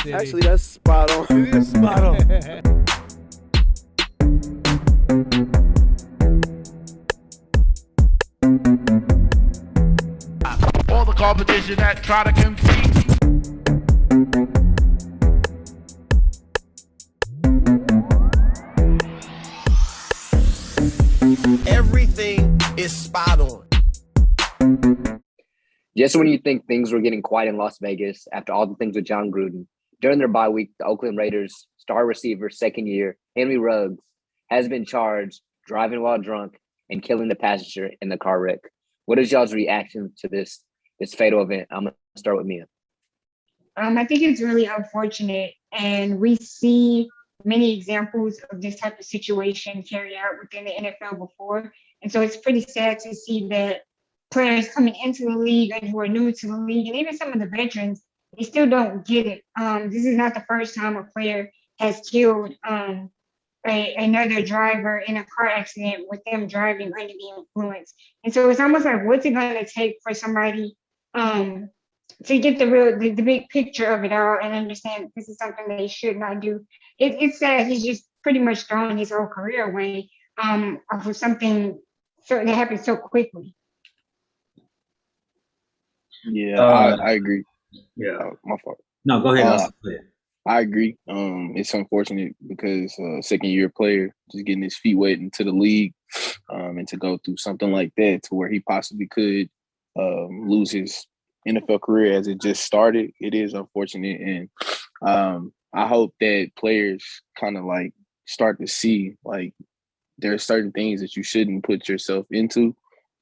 City. Actually, that's spot on. It is spot on. All the competition that try to compete. Everything is spot on. Just when you think things were getting quiet in Las Vegas after all the things with John Gruden, during their bye week, the Oakland Raiders star receiver, second year, Henry Ruggs, has been charged driving while drunk and killing the passenger in the car wreck. What is y'all's reaction to this fatal event? I'm going to start with Mia. I think it's really unfortunate, and we see many examples of this type of situation carried out within the NFL before. And so it's pretty sad to see that players coming into the league and who are new to the league, and even some of the veterans, they still don't get it. This is not the first time a player has killed another driver in a car accident with them driving under the influence. And so it's almost like, what's it going to take for somebody to get the big picture of it all and understand this is something they should not do. It's sad he's just pretty much throwing his whole career away off of something that happened so quickly. Yeah, I agree. Yeah. My fault. No, go ahead. I agree. It's unfortunate because second year player just getting his feet wet into the league, and to go through something like that to where he possibly could lose his NFL career as it just started. It is unfortunate, and I hope that players kind of like start to see like there are certain things that you shouldn't put yourself into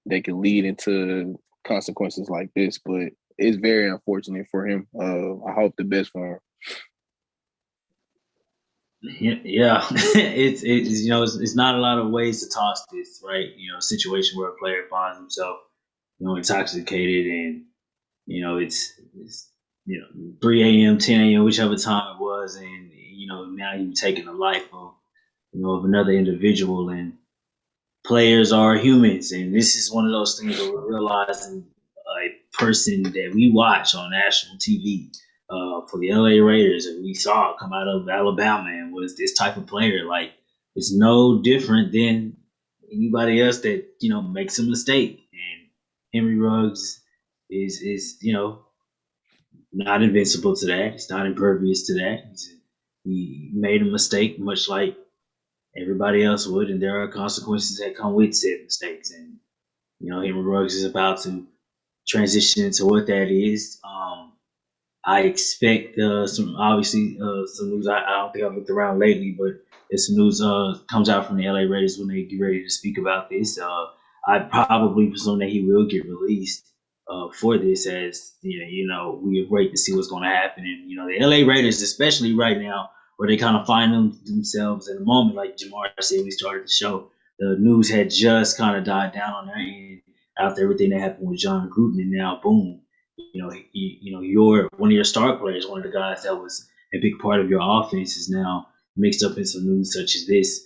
that can lead into consequences like this. But it's very unfortunate for him. I hope the best for him. Yeah, it's it's not a lot of ways to toss this, right? Situation where a player finds himself, intoxicated, and it's 3 a.m., 10 a.m., whichever time it was, and now you're taking the life of of another individual. And players are humans, and this is one of those things where we're realizing a person that we watch on national TV. For the LA Raiders, and we saw come out of Alabama and was this type of player. Like, it's no different than anybody else that, makes a mistake. And Henry Ruggs is not invincible to that. He's not impervious to that. He made a mistake much like everybody else would, and there are consequences that come with said mistakes. And, Henry Ruggs is about to transition into what that is. I expect some news. I don't think I've looked around lately, but if some news comes out from the LA Raiders when they get ready to speak about this, I probably presume that he will get released for this, as we wait to see what's going to happen. And the LA Raiders, especially right now, where they kind of find themselves in a moment, like Jamar said when we started the show, the news had just kind of died down on their end after everything that happened with John Gruden, and now boom. You're one of your star players, one of the guys that was a big part of your offense, is now mixed up in some news such as this.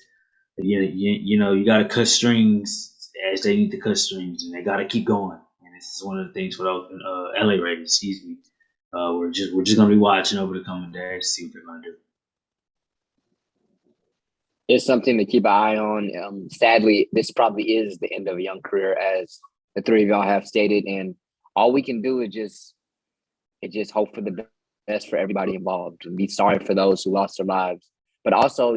You got to cut strings as they need to cut strings, and they got to keep going. And this is one of the things for the LA Raiders. We're just gonna be watching over the coming days to see what they're gonna do. It's something to keep an eye on. Sadly, this probably is the end of a young career, as the three of y'all have stated, and all we can do is just hope for the best for everybody involved and be sorry for those who lost their lives. But also,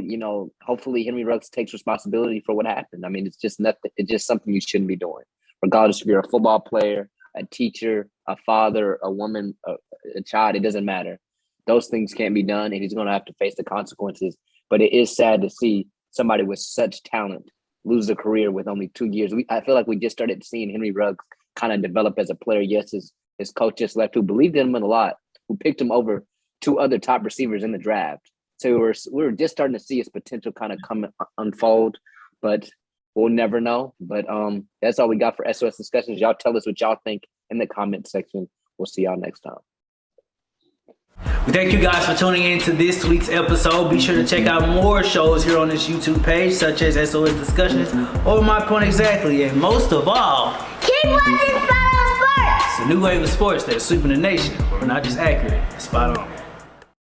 hopefully Henry Ruggs takes responsibility for what happened. I mean, it's just nothing. It's just something you shouldn't be doing, regardless if you're a football player, a teacher, a father, a woman, a child. It doesn't matter. Those things can't be done, and he's going to have to face the consequences. But it is sad to see somebody with such talent lose a career with only 2 years. I feel like we just started seeing Henry Ruggs kind of develop as a player. Yes, his coach just left, who believed in him a lot, who picked him over 2 other top receivers in the draft. So we were just starting to see his potential kind of unfold, but we'll never know. But that's all we got for SOS Discussions. Y'all tell us what y'all think in the comment section. We'll see y'all next time. We thank you guys for tuning in to this week's episode. Be sure to check out more shows here on this YouTube page, such as SOS Discussions or My Point Exactly. And most of all, keep watching Spot on Sports! It's a new wave of sports that's sweeping the nation. We're not just accurate, it's spot on.